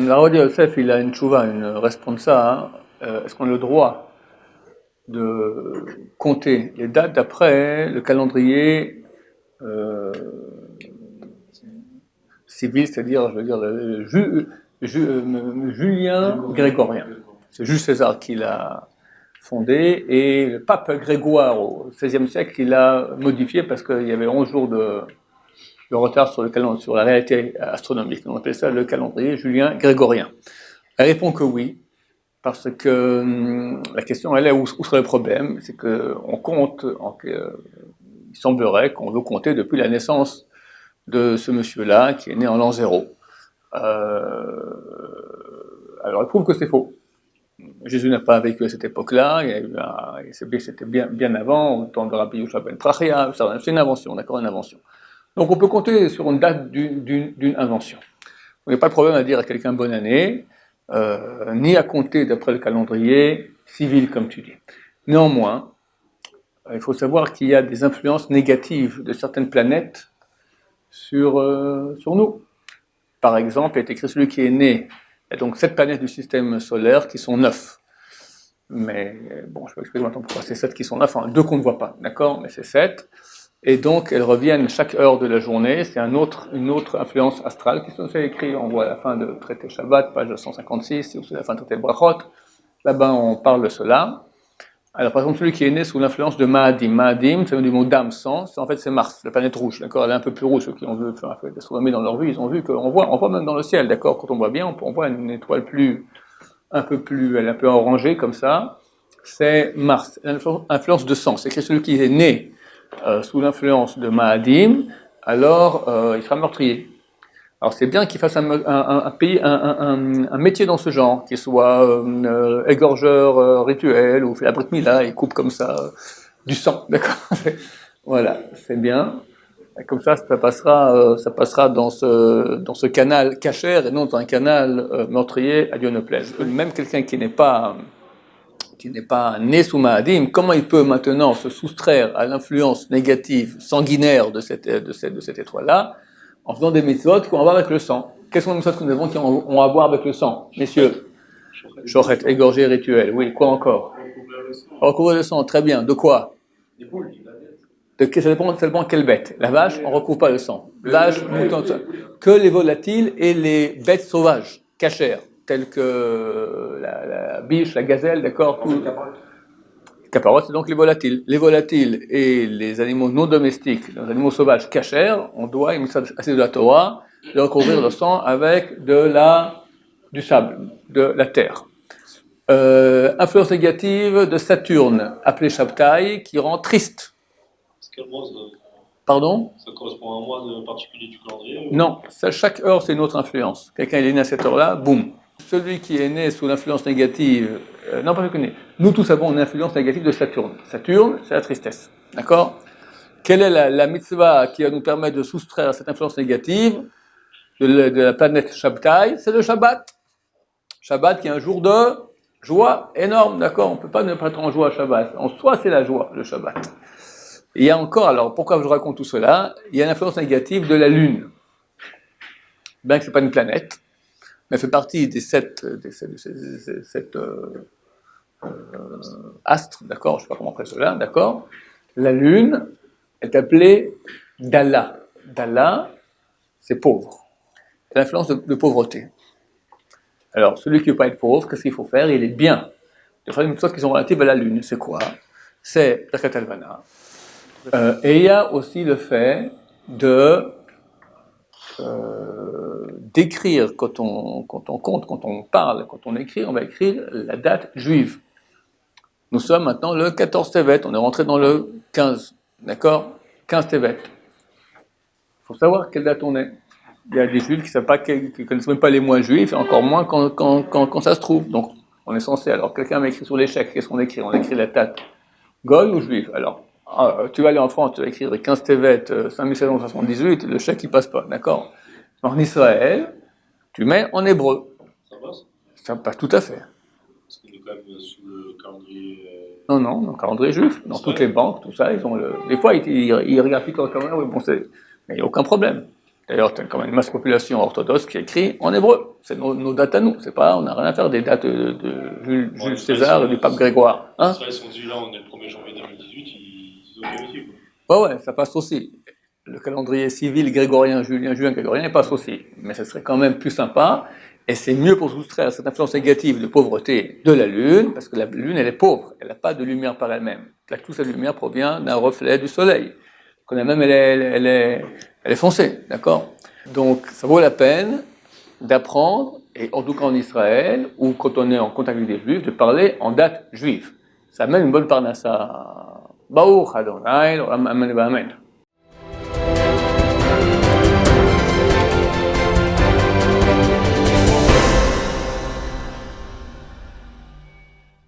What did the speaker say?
la Rav Yosef, il a une tchouva, une responsa. Hein. Est-ce qu'on a le droit de compter les dates d'après le calendrier euh, civil, c'est-à-dire, je veux dire, Julien grégorien. C'est Jules César qui l'a fondé et le pape Grégoire au XVIe siècle, il l'a modifié parce qu'il y avait 11 jours de retard sur, sur la réalité astronomique. On appelle ça le calendrier julien grégorien. Elle répond que oui, parce que la question, elle est où serait le problème? C'est qu'on compte, il semblerait qu'on veut compter depuis la naissance de ce monsieur-là, qui est né en l'an 0. Alors, elle prouve que c'est faux. Jésus n'a pas vécu à cette époque-là, c'était bien avant, au temps de Rabbi Yehoshua ben Prachia, c'est une invention, d'accord, une invention. Donc on peut compter sur une date d'une invention. Il n'y a pas de problème à dire à quelqu'un bonne année, ni à compter d'après le calendrier civil, comme tu dis. Néanmoins, il faut savoir qu'il y a des influences négatives de certaines planètes sur nous. Par exemple, il est écrit celui qui est né. Il y a donc 7 planètes du système solaire qui sont 9. Mais bon, je vais expliquer maintenant pourquoi c'est 7 qui sont 9, enfin 2 qu'on ne voit pas, d'accord, mais c'est 7. Et donc, elles reviennent chaque heure de la journée. C'est une autre influence astrale qui sont écrit. On voit à la fin de traité Shabbat, page 156, c'est aussi la fin de traité Brachot. Là-bas, on parle de cela. Alors, par exemple, celui qui est né sous l'influence de Ma'adim. Ma'adim, ça veut dire du mot d'âme, sang. En fait, c'est Mars, la planète rouge, d'accord. Elle est un peu plus rouge. Ceux qui ont vu l'astronomie dans leur vie, ils ont vu qu'on voit même dans le ciel, d'accord. Quand on voit bien, on voit une étoile elle est un peu orangée comme ça. C'est Mars, l'influence de sang. C'est celui qui est né sous l'influence de Ma'adim, alors il sera meurtrier. Alors c'est bien qu'il fasse un métier dans ce genre, qu'il soit égorgeur rituel ou fait la brit mila, il coupe comme ça du sang, d'accord. Voilà, c'est bien. Et comme ça passera dans ce canal cachère et non dans un canal meurtrier à Dieu ne plaise. Même quelqu'un qui n'est pas né sous Ma'adim, comment il peut maintenant se soustraire à l'influence négative, sanguinaire de cette étoile-là, en faisant des mitzvot qui ont à voir avec le sang? Quelles sont les mitzvot que nous avons qui ont à voir avec le sang, messieurs? Shochet, égorgé rituel, oui, quoi encore? Recouvrir le sang, très bien. De quoi? Ça dépend de quelle bête. La vache, on ne recouvre pas le sang. Vache, mouton, que les volatiles et les bêtes sauvages, cachères, telles que la biche, la gazelle, d'accord, tout. Caparotte, c'est donc les volatiles. Les volatiles et les animaux non domestiques, les animaux sauvages cachères, on doit, il me assez de la Torah, de recouvrir le sang avec du sable, de la terre. Influence négative de Saturne, appelé Shabtai, qui rend triste. Quel mois Pardon? Ça correspond à un mois particulier du calendrier? Non, chaque heure c'est une autre influence. Quelqu'un est né à cette heure-là, boum. Celui qui est né sous l'influence négative, non pas que né, nous tous avons une influence négative de Saturne. Saturne, c'est la tristesse, d'accord? Quelle est la mitzvah qui va nous permettre de soustraire cette influence négative de la planète Shabtai? C'est le Shabbat. Shabbat qui est un jour de joie énorme, d'accord? On ne peut pas ne pas être en joie à Shabbat. En soi, c'est la joie, le Shabbat. Il y a encore, alors pourquoi je raconte tout cela? Il y a l'influence négative de la Lune. Bien que ce n'est pas une planète, mais elle fait partie des sept astres, d'accord? Je ne sais pas comment on appelle cela, d'accord? La Lune est appelée Dalla. Dalla, c'est pauvre. C'est l'influence de pauvreté. Alors, celui qui ne veut pas être pauvre, qu'est-ce qu'il faut faire? Il est bien de faire des choses qui sont relatives à la Lune. C'est quoi? C'est Birkat Alvana. Et il y a aussi le fait de d'écrire, quand on compte, quand on parle, quand on écrit, on va écrire la date juive. Nous sommes maintenant le 14 Tevet, on est rentré dans le 15, d'accord? 15 Tevet. Il faut savoir quelle date on est. Il y a des juifs qui ne connaissent même pas les mois juifs, et encore moins quand ça se trouve. Donc, on est censé, alors quelqu'un m'a écrit sur l'échec, qu'est-ce qu'on écrit? On écrit la date Goy ou juif? Alors, tu vas aller en France, tu vas écrire 15 Tevet, 5778, le chèque il passe pas, d'accord? En Israël, tu mets en hébreu. Ça passe? Ça passe tout à fait. Parce qu'on est quand même sous le calendrier. Non, dans le calendrier juif, dans toutes les banques, tout ça, ils ont des fois, ils regardent quand même, oui, bon, mais il n'y a aucun problème. D'ailleurs, tu as quand même une masse population orthodoxe qui écrit en hébreu. C'est nos dates à nous. C'est pas, on n'a rien à faire des dates de Jules César et du pape Grégoire. Hein? Israël sont dit là, on est le 1er janvier 2018, ils ont vérifié, quoi. Ouais, ça passe aussi. Le calendrier civil grégorien, julien, grégorien, il passe aussi. Mais ce serait quand même plus sympa. Et c'est mieux pour soustraire cette influence négative de pauvreté de la Lune, parce que la Lune, elle est pauvre. Elle n'a pas de lumière par elle-même. Toute cette lumière provient d'un reflet du Soleil. Quand même, elle est foncée, d'accord? Donc, ça vaut la peine d'apprendre, et en tout cas en Israël, ou quand on est en contact avec des Juifs, de parler en date juive. Ça amène une bonne parnassa. Baruch Adonai, Amen, Amen.